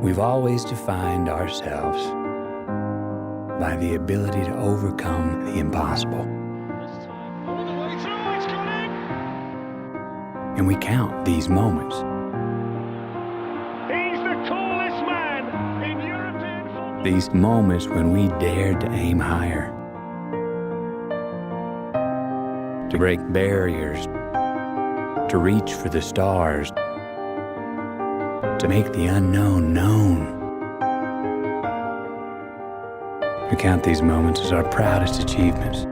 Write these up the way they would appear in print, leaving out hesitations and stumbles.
We've always defined ourselves by the ability to overcome the impossible. All the way through, it's gone in! And we count these moments. He's the tallest man in European football. These moments when we dared to aim higher, to break barriers, to reach for the stars, to make the unknown known. We count these moments as our proudest achievements.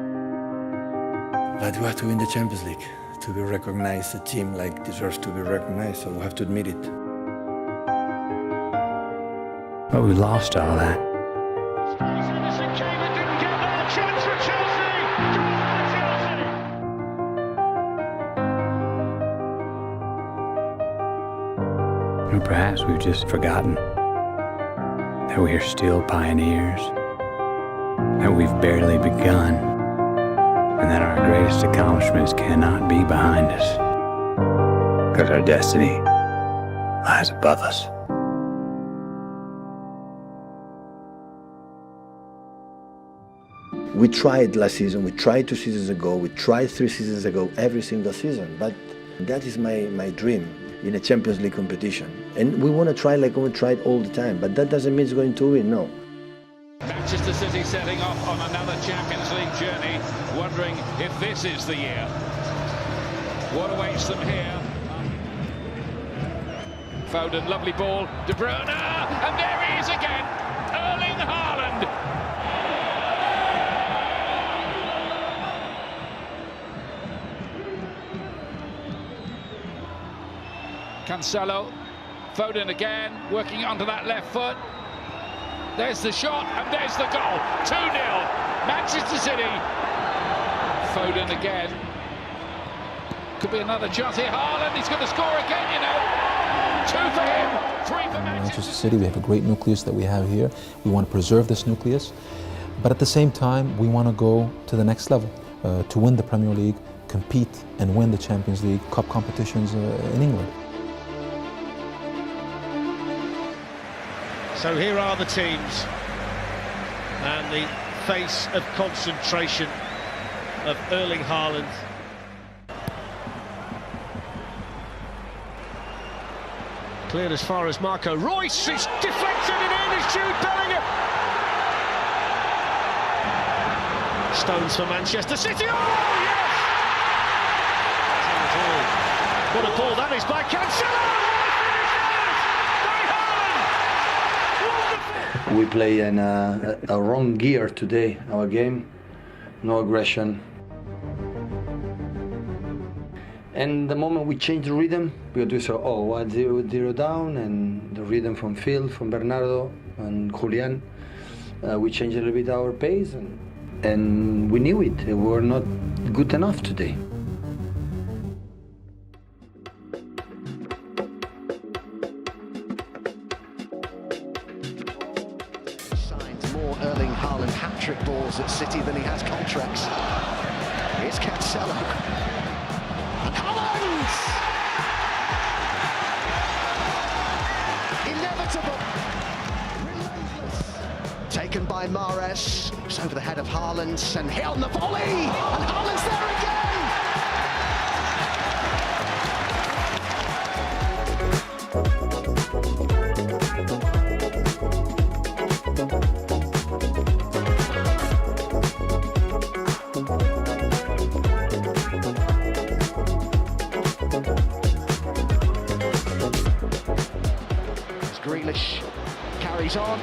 But we have to win the Champions League to be recognized. A team like deserves to be recognized, so we have to admit it. But we lost all that. Henderson came and didn't get that chance for Chelsea. Goal for Chelsea. Or perhaps we've just forgotten that we are still pioneers, that we've barely begun, and that our greatest accomplishments cannot be behind us, because our destiny lies above us. We tried last season, we tried 2 seasons ago, we tried 3 seasons ago, every single season. But that is my dream in a Champions League competition. And we want to try like we tried all the time, but that doesn't mean it's going to win, no. Manchester City setting off on another Champions League journey, wondering if this is the year. What awaits them here? Foden, lovely ball, De Bruyne, and there he is again, Erling Haaland. Cancelo, Foden again, working onto that left foot. There's the shot, and there's the goal. 2-0, Manchester City. Foden again. Could be another chance here. Haaland, he's going to score again, you know. 2 for him, 3 for Manchester City. We have a great nucleus that we have here. We want to preserve this nucleus. But at the same time, we want to go to the next level, to win the Premier League, compete and win the Champions League, cup competitions in England. So here are the teams, and the face of concentration of Erling Haaland. Cleared as far as Marco Reus, it's deflected and in is Jude Bellingham. Stones for Manchester City, oh yes! What a ball that is by Cancelo! We play in a wrong gear today, our game. No aggression. And the moment we change the rhythm, because we saw, 1-0 down, and the rhythm from Phil, from Bernardo, and Julian, we changed a little bit our pace, and we knew it. We were not good enough today. More Erling Haaland hat-trick balls at City than he has contracts. Here's Cancelo. And Haaland! Inevitable. Relentless. Taken by Mahrez. It's over the head of Haaland, and hit on the volley! And Haaland's there again! Grealish carries on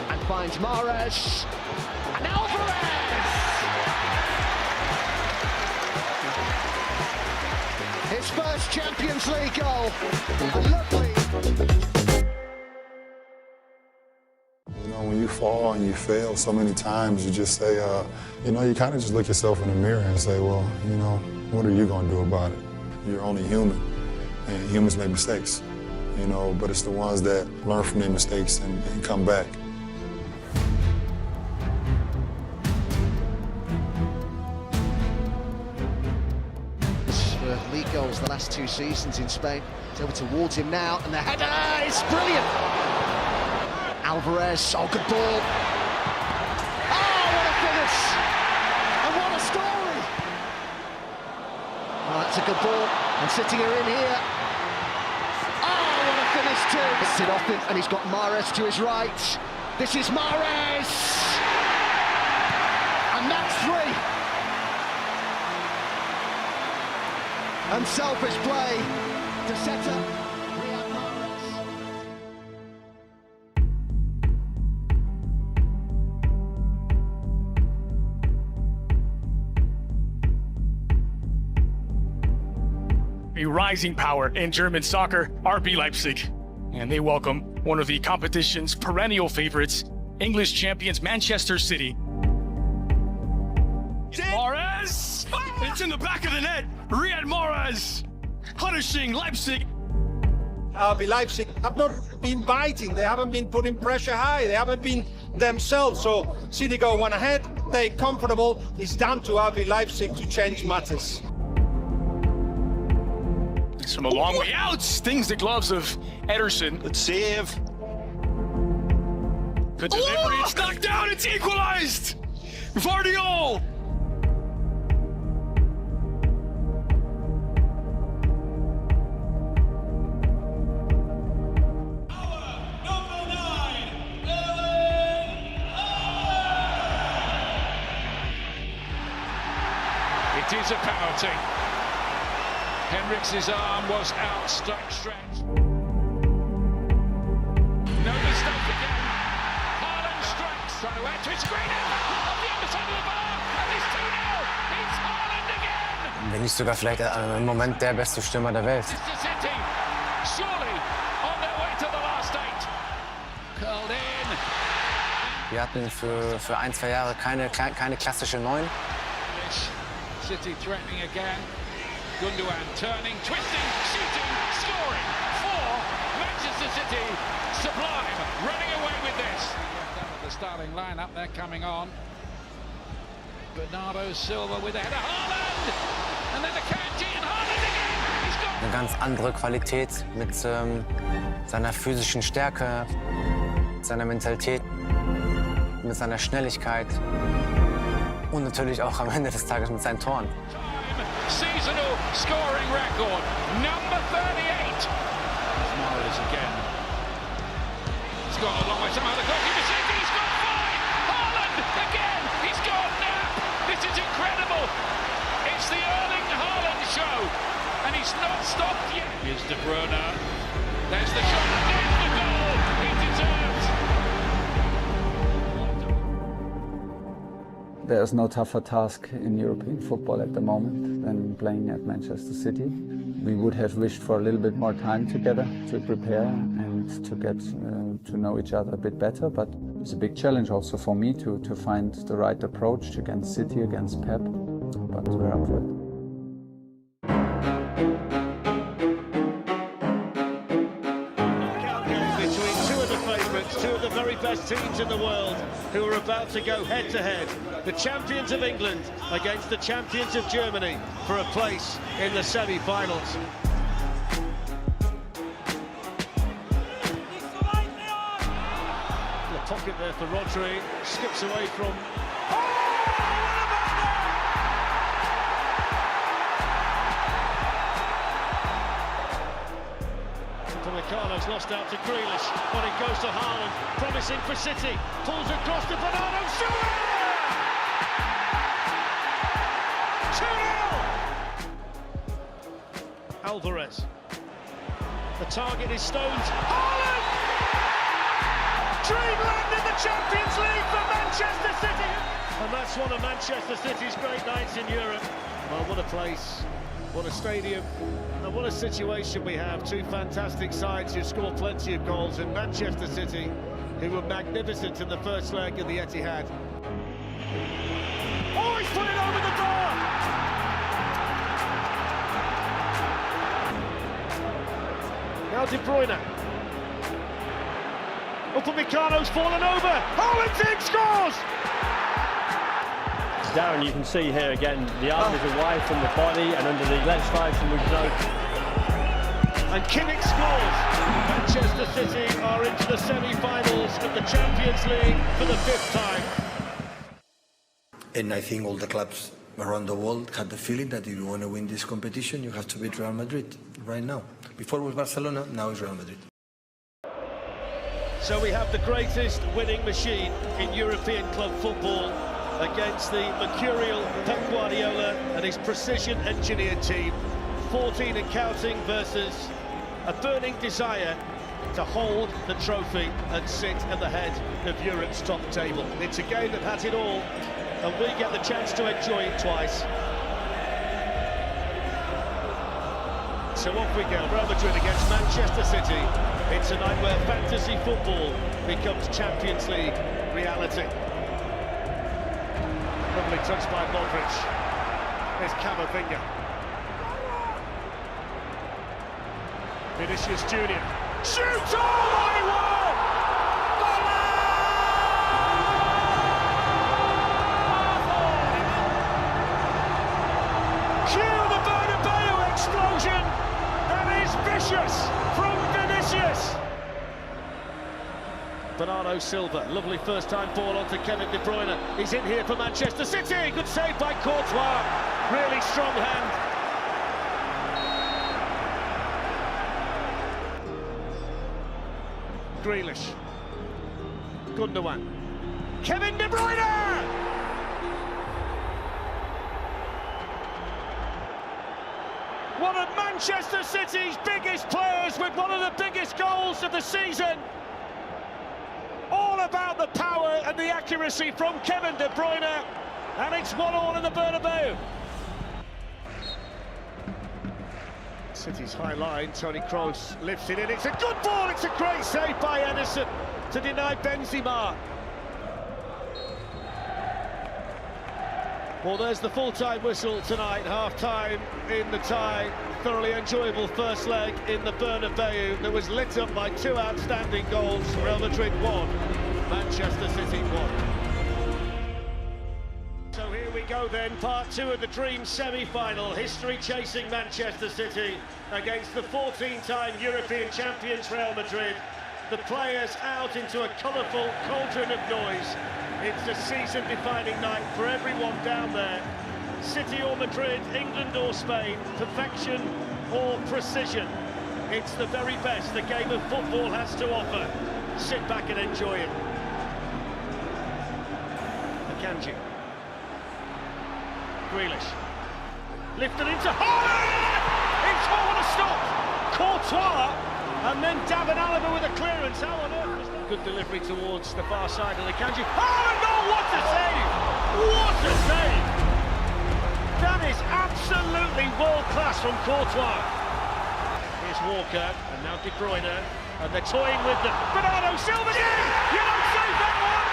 and finds Mahrez, and Alvarez! His first Champions League goal, and lovely. You know, when you fall and you fail so many times, you just say, you know, you kind of just look yourself in the mirror and say, well, you know, what are you going to do about it? You're only human, and humans make mistakes. You know, but it's the ones that learn from their mistakes and come back. For league goals the last 2 seasons in Spain. It's over towards him now, and the header is brilliant. Alvarez, oh, good ball. Oh, what a finish! And what a story! Oh, that's a good ball. And City are in here. Oh, what a finish too! Hits it off him, and he's got Mahrez to his right. This is Mahrez! And that's 3. Unselfish play to set up Riyad Mahrez. A rising power in German soccer, RB Leipzig. And they welcome one of the competition's perennial favorites, English champions Manchester City. Mahrez! It's in the back of the net! Riyad Mahrez! Punishing Leipzig! RB Leipzig have not been biting, they haven't been putting pressure high, they haven't been themselves. So City go one ahead, they're comfortable. It's down to RB Leipzig to change matters. It's from a long way out, stings the gloves of Ederson. Good save. Good delivery, it's knocked down, it's equalized! Vardiol! It is a penalty. Henriks' arm was outstretched. No mistake again. Haaland strikes, trying to add to his screen off the underside of the bar, and it's 2-0. It's Haaland again. Wenn nicht sogar vielleicht im Moment der beste Stürmer der Welt. Manchester City, surely on their way to the last 8. Curled in. Wir hatten für 1-2 Jahre keine klassische 9. City threatening again. Gundogan turning, twisting, shooting, scoring. 4. Manchester City, sublime, running away with this. The starting lineup, they're coming on. Bernardo Silva with a header. Haaland! And then Akanji and Haaland again. He's got Eine ganz andere Qualität mit seiner physischen Stärke, seiner Mentalität, mit seiner Schnelligkeit. Und natürlich auch am Ende des Tages mit seinen Toren. Seasonal scoring record, number 38. Mahrez again. He's gone a long way. Somehow the goalkeeper saved it. He's got 5. Haaland again. He's got nap. This is incredible. It's the Erling Haaland show, and he's not stopped yet. Here's De Bruyne. There's the shot. There's the goal. He deserves. There's no tougher task in European football at the moment than playing at Manchester City. We would have wished for a little bit more time together to prepare and to get to know each other a bit better, but it's a big challenge also for me to find the right approach against City, against Pep, but we're up for it. Two of the very best teams in the world who are about to go head-to-head. The champions of England against the champions of Germany for a place in the semi-finals. The pocket there for Rodri, skips away from... Upamecano's lost out to Grealish, but it goes to Haaland, promising for City, pulls across to Bernardo Silva! 2-0! Alvarez. The target is Stones. Haaland! Dreamland in the Champions League for Manchester City! And that's one of Manchester City's great nights in Europe. Well, what a place, what a stadium. And what a situation we have. Two fantastic sides who score plenty of goals, and Manchester City, who were magnificent in the first leg of the Etihad. Oh, he's put it over the bar! Now De Bruyne. Upamecano's fallen over. Haaland's in, scores! Darren, you can see here again, the arm is away from the body and under the left face, and we've no... And Kimmich scores. Manchester City are into the semi-finals of the Champions League for the 5th time. And I think all the clubs around the world had the feeling that if you want to win this competition, you have to beat Real Madrid right now. Before it was Barcelona, now it's Real Madrid. So we have the greatest winning machine in European club football against the mercurial Pep Guardiola and his precision-engineered team. 14 and counting versus a burning desire to hold the trophy and sit at the head of Europe's top table. It's a game that has it all, and we get the chance to enjoy it twice. So off we go, Real Madrid against Manchester City. It's a night where fantasy football becomes Champions League reality. Lovely touch by Modric. There's Camavinga. Vinicius Junior. Shoot! Oh my word! Cue the Bernabeu explosion! That is vicious from Vinicius! Bernardo Silva, lovely first-time ball onto Kevin De Bruyne. He's in here for Manchester City. Good save by Courtois. Really strong hand. Grealish. Gundogan. Kevin De Bruyne! One of Manchester City's biggest players with one of the biggest goals of the season. All about the power and the accuracy from Kevin De Bruyne, and it's 1-1 in the Bernabeu. City's high line, Toni Kroos lifts it in, it's a good ball, it's a great save by Ederson to deny Benzema. Well, there's the full-time whistle tonight, half-time in the tie. Thoroughly enjoyable first leg in the Bernabeu that was lit up by two outstanding goals. Real Madrid 1, Manchester City 1. So here we go then, part 2 of the Dream semi-final. History-chasing Manchester City against the 14-time European champions Real Madrid. The players out into a colourful cauldron of noise. It's a season-defining night for everyone down there. City or Madrid, England or Spain, perfection or precision. It's the very best the game of football has to offer. Sit back and enjoy it. Akanji. Grealish. Lifted into Haaland! It's all a stop! Courtois! And then David Alaba with a clearance. How on earth was that? Good delivery towards the far side of Akanji. Haaland! Oh, what a save! What a save! That is absolutely world-class from Courtois. Here's Walker, and now De Bruyne, and they're toying with them. Bernardo Silva, you don't save that one!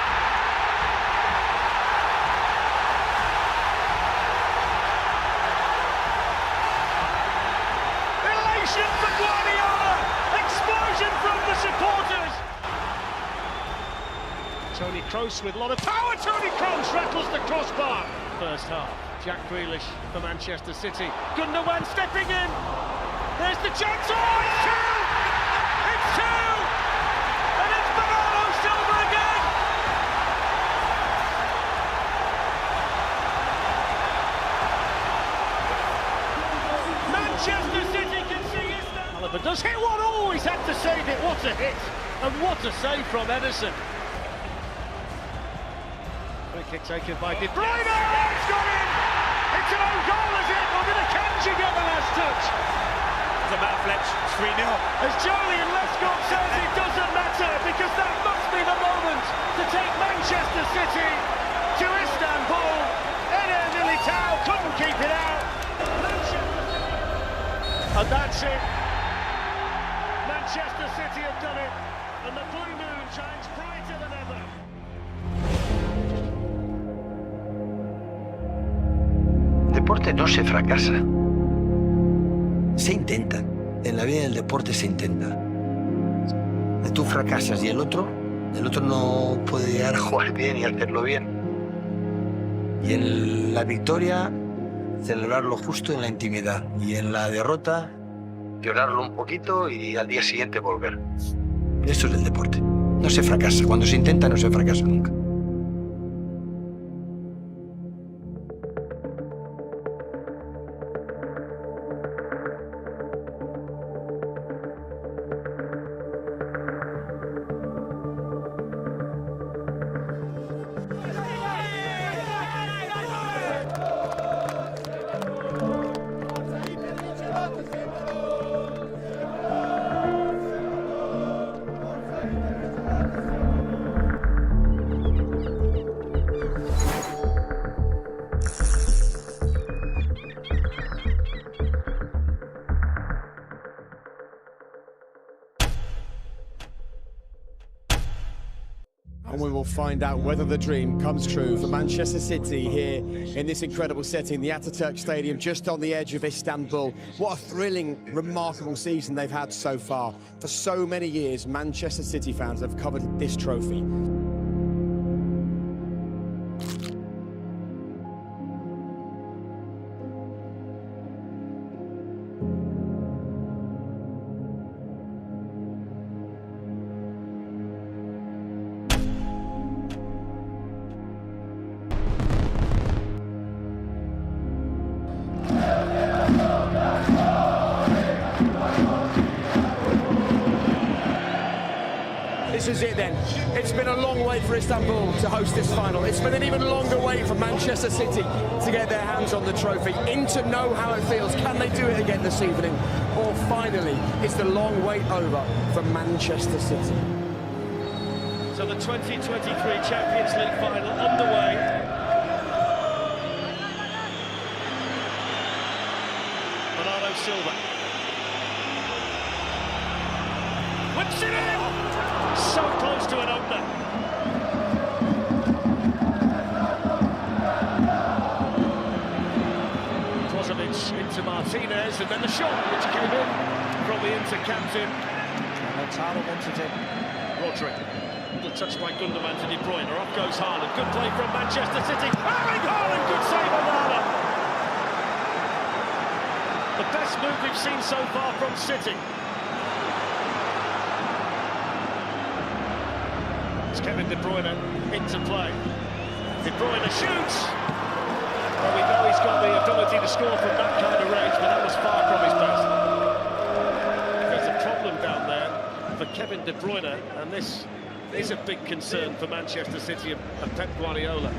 Elation for Guardiola! Explosion from the supporters! Toni Kroos with a lot of power. Toni Kroos rattles the crossbar. First half. Jack Grealish for Manchester City. Gundogan stepping in. There's the chance. Oh, it's two! It's two! And it's Bernardo Silva again! Manchester City can see it. Alaba does hit one. Oh, he's had to save it. What a hit! And what a save from Ederson. Free kick taken by De Bruyne. It's got in! It's an own goal, is it? Or did Akanji get the last touch? It's about Fletch, 3-0. As Julian Lescott says, it doesn't matter, because that must be the moment to take Manchester City to Istanbul. Eder Militao couldn't keep it out. And that's it. Manchester City have done it, and the blue moon shines brighter than ever. Deporte no se fracasa, se intenta. En la vida del deporte se intenta. Tú fracasas y el otro no puede llegar a jugar bien y hacerlo bien. Y en la victoria, celebrar lo justo en la intimidad. Y en la derrota, llorarlo un poquito y al día siguiente volver. Eso es el deporte. No se fracasa. Cuando se intenta, no se fracasa nunca. And we will find out whether the dream comes true for Manchester City here in this incredible setting, the Atatürk Stadium, just on the edge of Istanbul. What a thrilling, remarkable season they've had so far. For so many years, Manchester City fans have covered this trophy. This is it then. It's been a long wait for Istanbul to host this final. It's been an even longer wait for Manchester City to get their hands on the trophy. Inter know how it feels. Can they do it again this evening? Or finally, is the long wait over for Manchester City? So the 2023 Champions League final underway. Bernardo Silva. Whips it in! So close to an opener. Brozovic into Martinez, and then the shot which came in from the Inter captain. And that's Haaland wanted it. Rodri. Good touch by Gundogan to De Bruyne. Off goes Haaland. Good play from Manchester City. Erling Haaland, good save on Haaland. The best move we've seen so far from City. Kevin De Bruyne into play. De Bruyne shoots! Well, we know he's got the ability to score from that kind of range, but that was far from his best. There's a problem down there for Kevin De Bruyne, and this is a big concern for Manchester City and Pep Guardiola.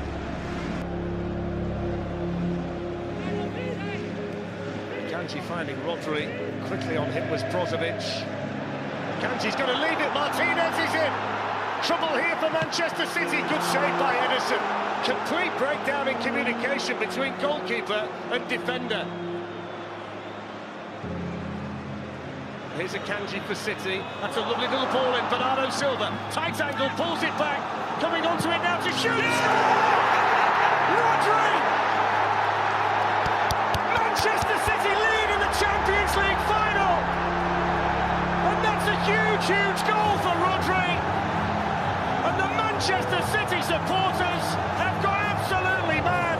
Kanji finding Rodri. Quickly on him was Brozovic. Kanji's going to leave it. Martinez is in. Trouble here for Manchester City. Good save by Ederson. Complete breakdown in communication between goalkeeper and defender. Here's a Kanji for City. That's a lovely little ball in. Bernardo Silva. Tight angle, pulls it back. Coming onto it now to shoot. Rodri! Manchester City lead in the Champions League final. And that's a huge, huge goal for Rodri. And the Manchester City supporters have gone absolutely mad.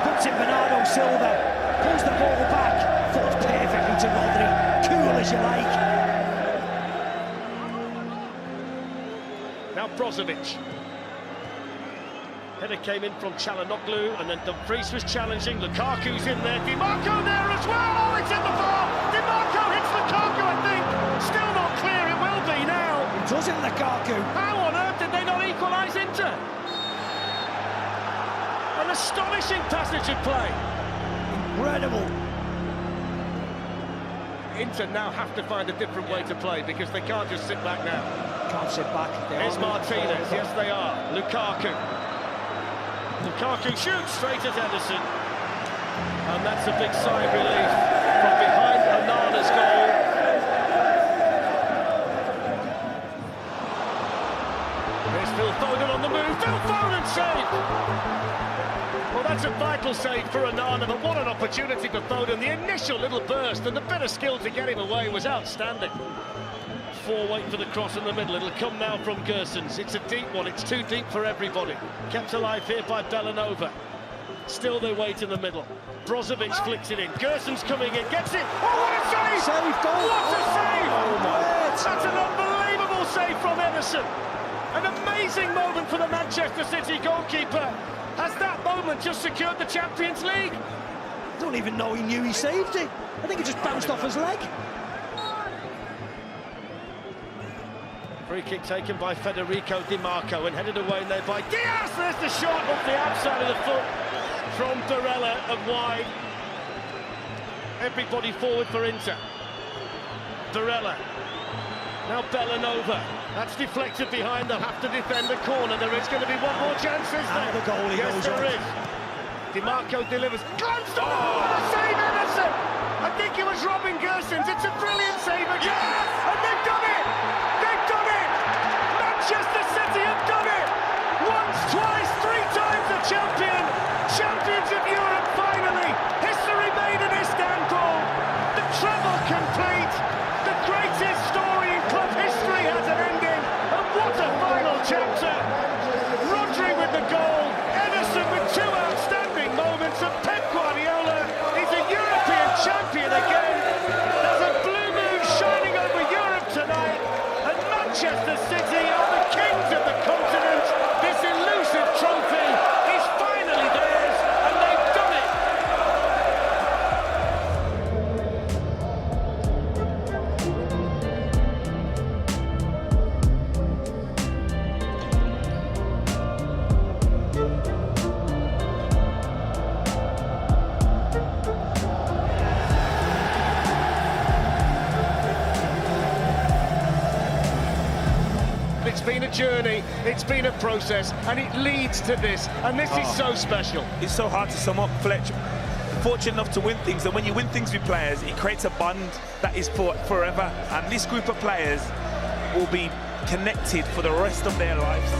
Puts in Bernardo Silva, pulls the ball back, falls perfectly to Rodri, cool as you like. Now Brozovic. Header came in from Çalhanoğlu, and then Dumfries was challenging. Lukaku's in there. Di Marco there as well. Oh, it's in the bar. Di Marco hits Lukaku, I think. Still not clear. It will be now. It does in Lukaku. How on earth did they not equalise Inter? An astonishing passage of play. Incredible. Inter now have to find a different way to play because they can't just sit back now. Can't sit back. Here's Martinez. Yes, they are. Lukaku. Lukaku shoots straight at Ederson. And that's a big sigh of relief from behind Onana's goal. There's Phil Foden on the move. Phil Foden save! Well, that's a vital save for Onana, but what an opportunity for Foden. The initial little burst and the bit of skill to get him away was outstanding. Wait for the cross in the middle. It'll come now from Gersons. It's a deep one. It's too deep for everybody. Kept alive here by Bellanova. Still they wait in the middle. Brozovic flicks it in. Gerson's coming in, gets it. Oh, what a save! Save, goal! What a save! Oh my! That's an unbelievable save from Ederson. An amazing moment for the Manchester City goalkeeper. Has that moment just secured the Champions League? I don't even know he knew he saved it. I think it just bounced off his leg. Free kick taken by Federico Di Marco and headed away there by Diaz. There's the shot off the outside of the foot from Barella and wide. Everybody forward for Inter. Barella. Now Bellanova. That's deflected behind. They'll have to defend the corner. There is going to be one more chance, is there? The goalie yes, goes there up. is. Di Marco delivers. Glanced on. What a save, Ederson! I think it was Robin Gersons. It's a brilliant save again. Yes! And they've done it! They've done it! Manchester City have done it! Once, twice, three times the champion! Champions of Europe, finally! History made in Istanbul! The treble complete! The greatest story in club history has an ending! And what a final chapter! Rodri with the goal, Ederson with two outstanding moments, and Pep Guardiola is a European champion again! There's a blue moon shining over Europe tonight, and Manchester City are the kings of the continent! This elusive trophy is finally theirs, and they've done it! It's been a journey, it's been a process, and it leads to this, and this is so special. It's so hard to sum up, Fletch. Fortunate enough to win things, and when you win things with players, it creates a bond that is for forever, and this group of players will be connected for the rest of their lives.